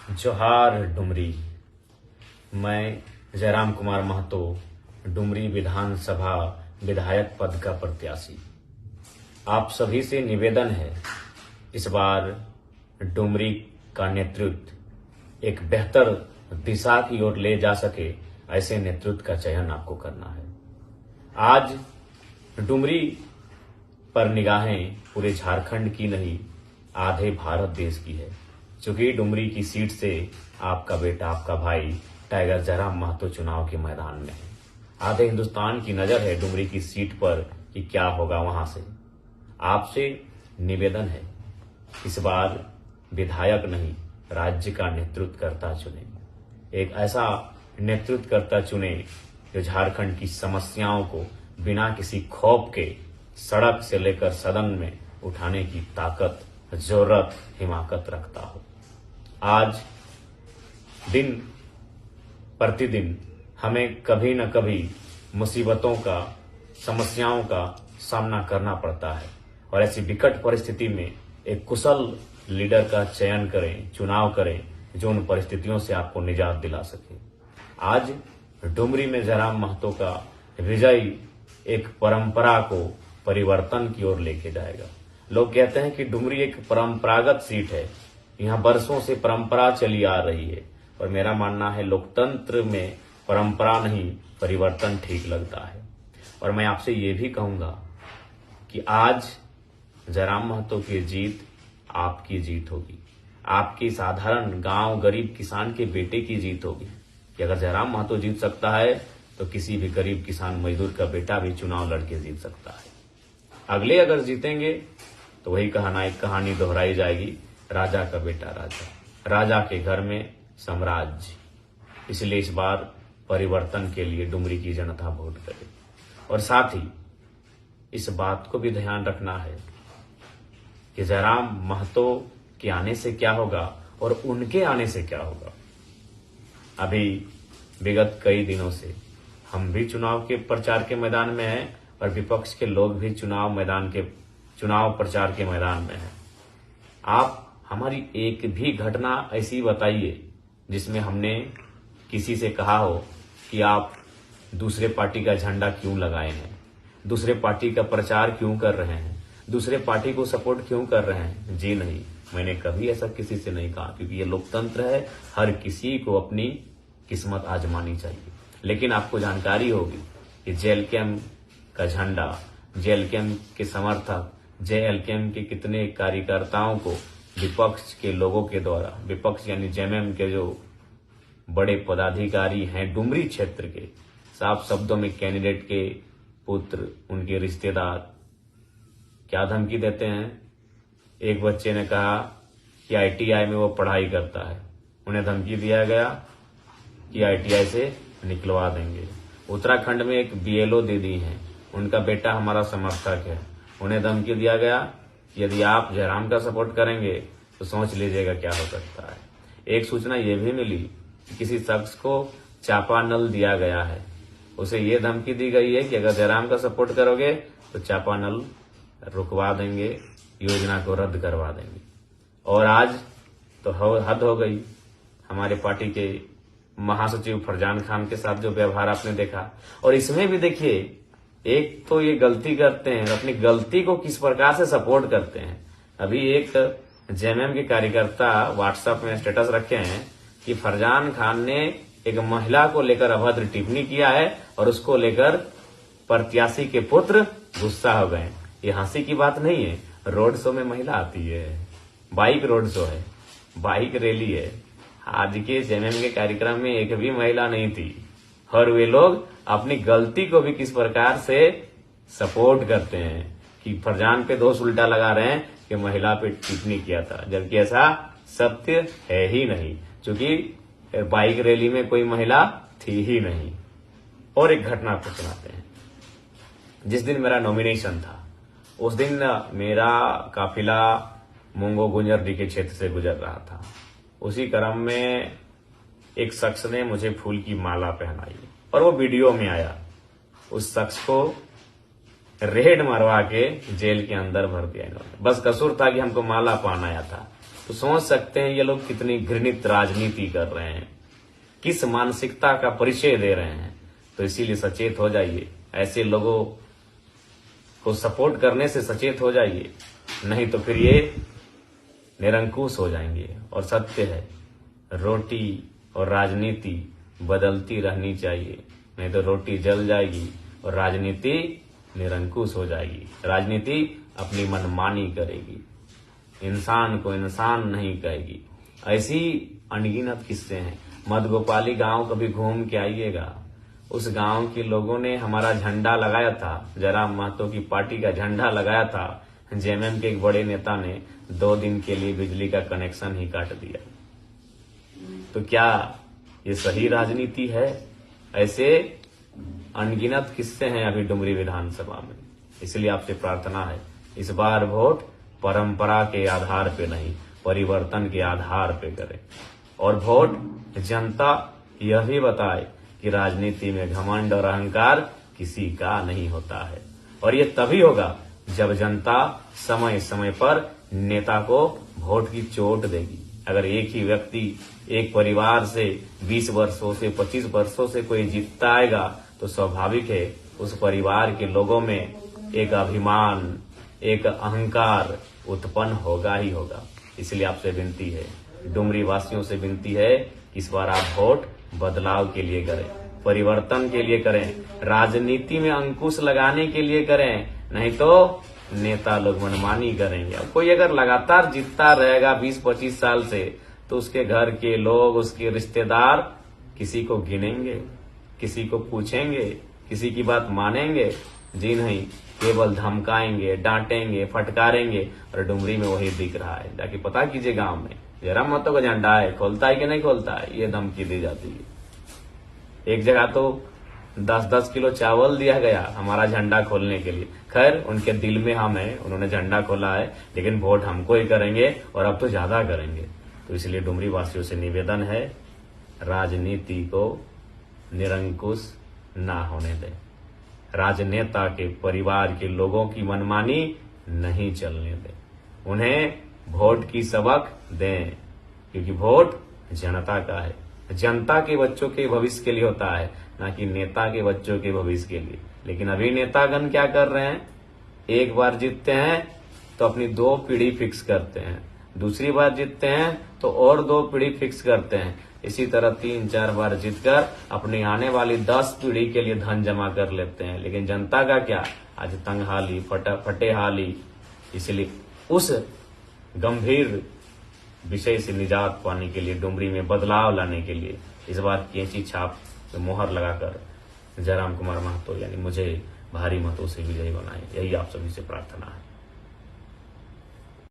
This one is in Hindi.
जोहार डुमरी। मैं जयराम कुमार महतो, डुमरी विधानसभा विधायक पद का प्रत्याशी। आप सभी से निवेदन है, इस बार डुमरी का नेतृत्व एक बेहतर दिशा की ओर ले जा सके, ऐसे नेतृत्व का चयन आपको करना है। आज डुमरी पर निगाहें पूरे झारखंड की नहीं, आधे भारत देश की है। चूंकि डुमरी की सीट से आपका बेटा, आपका भाई टाइगर जयराम महतो चुनाव के मैदान में है। आधे हिंदुस्तान की नजर है डुमरी की सीट पर कि क्या होगा वहां से। आपसे निवेदन है, इस बार विधायक नहीं, राज्य का नेतृत्वकर्ता चुने। एक ऐसा नेतृत्वकर्ता चुने जो झारखंड की समस्याओं को बिना किसी खौफ के सड़क से लेकर सदन में उठाने की ताकत, जरूरत, हिमाकत रखता हो। आज दिन प्रतिदिन हमें कभी न कभी मुसीबतों का, समस्याओं का सामना करना पड़ता है और ऐसी विकट परिस्थिति में एक कुशल लीडर का चयन करें, चुनाव करें जो उन परिस्थितियों से आपको निजात दिला सके। आज डुमरी में जयराम महतो का विजय एक परंपरा को परिवर्तन की ओर लेके जाएगा। लोग कहते हैं कि डुमरी एक परंपरागत सीट है, यहाँ बरसों से परंपरा चली आ रही है, और मेरा मानना है लोकतंत्र में परंपरा नहीं, परिवर्तन ठीक लगता है। और मैं आपसे ये भी कहूंगा कि आज जयराम महतो की जीत आपकी जीत होगी, आपकी साधारण गांव गरीब किसान के बेटे की जीत होगी। कि अगर जयराम महतो जीत सकता है तो किसी भी गरीब किसान मजदूर का बेटा भी चुनाव लड़के जीत सकता है। अगले अगर जीतेंगे तो वही कहानी दोहराई जाएगी, राजा का बेटा राजा, राजा के घर में साम्राज्य। इसलिए इस बार परिवर्तन के लिए डुमरी की जनता वोट करे। और साथ ही इस बात को भी ध्यान रखना है कि जयराम महतो के आने से क्या होगा और उनके आने से क्या होगा। अभी विगत कई दिनों से हम भी चुनाव के प्रचार के मैदान में हैं और विपक्ष के लोग भी चुनाव प्रचार के मैदान में हैं। आप हमारी एक भी घटना ऐसी बताइए जिसमें हमने किसी से कहा हो कि आप दूसरे पार्टी का झंडा क्यों लगाए हैं, दूसरे पार्टी का प्रचार क्यों कर रहे हैं, दूसरे पार्टी को सपोर्ट क्यों कर रहे हैं। जी नहीं, मैंने कभी ऐसा किसी से नहीं कहा, क्योंकि ये लोकतंत्र है, हर किसी को अपनी किस्मत आजमानी चाहिए। लेकिन आपको जानकारी होगी कि जेएलकेएम का झंडा, जेएलकेएम के समर्थक, जेएलकेएम के कितने कार्यकर्ताओं को विपक्ष के लोगों के द्वारा, विपक्ष यानी जेएमएम के जो बड़े पदाधिकारी हैं डुमरी क्षेत्र के, साफ शब्दों में कैंडिडेट के पुत्र, उनके रिश्तेदार क्या धमकी देते हैं। एक बच्चे ने कहा कि आईटीआई में वो पढ़ाई करता है, उन्हें धमकी दिया गया कि आईटीआई से निकलवा देंगे। उत्तराखंड में एक बीएलओ दीदी हैं, उनका बेटा हमारा समर्थक है, उन्हें धमकी दिया गया कि यदि आप जयराम का सपोर्ट करेंगे तो सोच लीजिएगा क्या हो सकता है। एक सूचना ये भी मिली कि किसी शख्स को चापानल दिया गया है, उसे ये धमकी दी गई है कि अगर जयराम का सपोर्ट करोगे तो चापानल रुकवा देंगे, योजना को रद्द करवा देंगे। और आज तो हद हो गई, हमारे पार्टी के महासचिव फरजान खान के साथ जो व्यवहार आपने देखा। और इसमें भी देखिए, एक तो ये गलती करते हैं, अपनी गलती को किस प्रकार से सपोर्ट करते हैं। अभी एक जेएमएम के कार्यकर्ता व्हाट्सएप में स्टेटस रखे हैं कि फरजान खान ने एक महिला को लेकर अभद्र टिप्पणी किया है और उसको लेकर प्रत्याशी के पुत्र गुस्सा हो गए। ये हंसी की बात नहीं है, रोड शो में महिला आती है, बाइक रोड शो है, बाइक रैली है। आज के जेएमएम के कार्यक्रम में एक भी महिला नहीं थी, और वे लोग अपनी गलती को भी किस प्रकार से सपोर्ट करते हैं कि फरजान पे दोष उल्टा लगा रहे हैं कि महिला पे टिप्पणी किया था, जबकि ऐसा सत्य है ही नहीं, क्योंकि बाइक रैली में कोई महिला थी ही नहीं। और एक घटना आपको सुनाते हैं। जिस दिन मेरा नॉमिनेशन था उस दिन मेरा काफिला मुंगो गुंजरडी के क्षेत्र से गुजर रहा था। उसी क्रम में एक शख्स ने मुझे फूल की माला पहनाई और वो वीडियो में आया। उस शख्स को रेड मरवा के जेल के अंदर भर दिया इन्होंने। बस कसूर था कि हमको माला पहनाया था। तो समझ सकते हैं ये लोग कितनी घृणित राजनीति कर रहे हैं, किस मानसिकता का परिचय दे रहे हैं। तो इसीलिए सचेत हो जाइए, ऐसे लोगों को सपोर्ट करने से सचेत हो जाइए, नहीं तो फिर ये निरंकुश हो जाएंगे। और सत्य है, रोटी और राजनीति बदलती रहनी चाहिए, नहीं तो रोटी जल जाएगी और राजनीति निरंकुश हो जाएगी। राजनीति अपनी मनमानी करेगी, इंसान को इंसान नहीं कहेगी। ऐसी अनगिनत किस्से हैं। मधगोपाली गांव कभी घूम के आइएगा, उस गांव के लोगों ने हमारा झंडा लगाया था, जयराम महतो की पार्टी का झंडा लगाया था। जेएमएम के एक बड़े नेता ने 2 दिन के लिए बिजली का कनेक्शन ही काट दिया। तो क्या ये सही राजनीति है? ऐसे अनगिनत किस्से हैं अभी डुमरी विधानसभा में। इसलिए आपसे प्रार्थना है, इस बार वोट परंपरा के आधार पे नहीं, परिवर्तन के आधार पे करें। और वोट जनता यह भी बताए कि राजनीति में घमंड और अहंकार किसी का नहीं होता है। और ये तभी होगा जब जनता समय समय पर नेता को वोट की चोट देगी। अगर एक ही व्यक्ति एक परिवार से 20 वर्षों से 25 वर्षों से कोई जीतता आएगा तो स्वाभाविक है उस परिवार के लोगों में एक अभिमान, एक अहंकार उत्पन्न होगा ही होगा। इसलिए आपसे विनती है, डुमरी वासियों से विनती है कि इस बार आप वोट बदलाव के लिए करें, परिवर्तन के लिए करें, राजनीति में अंकुश लगाने के लिए करें, नहीं तो नेता लोग मनमानी करेंगे। अब कोई अगर लगातार जीतता रहेगा 20-25 साल से तो उसके घर के लोग, उसके रिश्तेदार किसी को गिनेंगे, किसी को पूछेंगे, किसी की बात मानेंगे? जी नहीं, केवल धमकाएंगे, डांटेंगे, फटकारेंगे। और डुमरी में वही दिख रहा है। जाके पता कीजिए गांव में जयराम महतो का झंडा है, खोलता है कि नहीं खोलता है, ये धमकी दी जाती है। एक जगह तो 10-10 किलो चावल दिया गया हमारा झंडा खोलने के लिए। खैर, उनके दिल में हम हैं, उन्होंने झंडा खोला है, लेकिन वोट हमको ही करेंगे और अब तो ज्यादा करेंगे। तो इसलिए डुमरी वासियों से निवेदन है, राजनीति को निरंकुश ना होने दें, राजनेता के परिवार के लोगों की मनमानी नहीं चलने दें, उन्हें वोट की सबक दें, क्योंकि वोट जनता का है, जनता के बच्चों के भविष्य के लिए होता है, ना कि नेता के बच्चों के भविष्य के लिए। लेकिन अभी नेतागण क्या कर रहे हैं, एक बार जीतते हैं तो अपनी 2 पीढ़ी फिक्स करते हैं, दूसरी बार जीतते हैं तो और 2 पीढ़ी फिक्स करते हैं। इसी तरह 3-4 बार जीतकर अपनी आने वाली 10 पीढ़ी के लिए धन जमा कर लेते हैं। लेकिन जनता का क्या, आज तंगहाली, फटेहाली। इसलिए उस गंभीर विषय से निजात पाने के लिए, डुमरी में बदलाव लाने के लिए इस बार कैंची छाप मोहर लगाकर जयराम कुमार महतो यानी मुझे भारी मतों से विजयी बनाए, यही आप सभी से प्रार्थना है।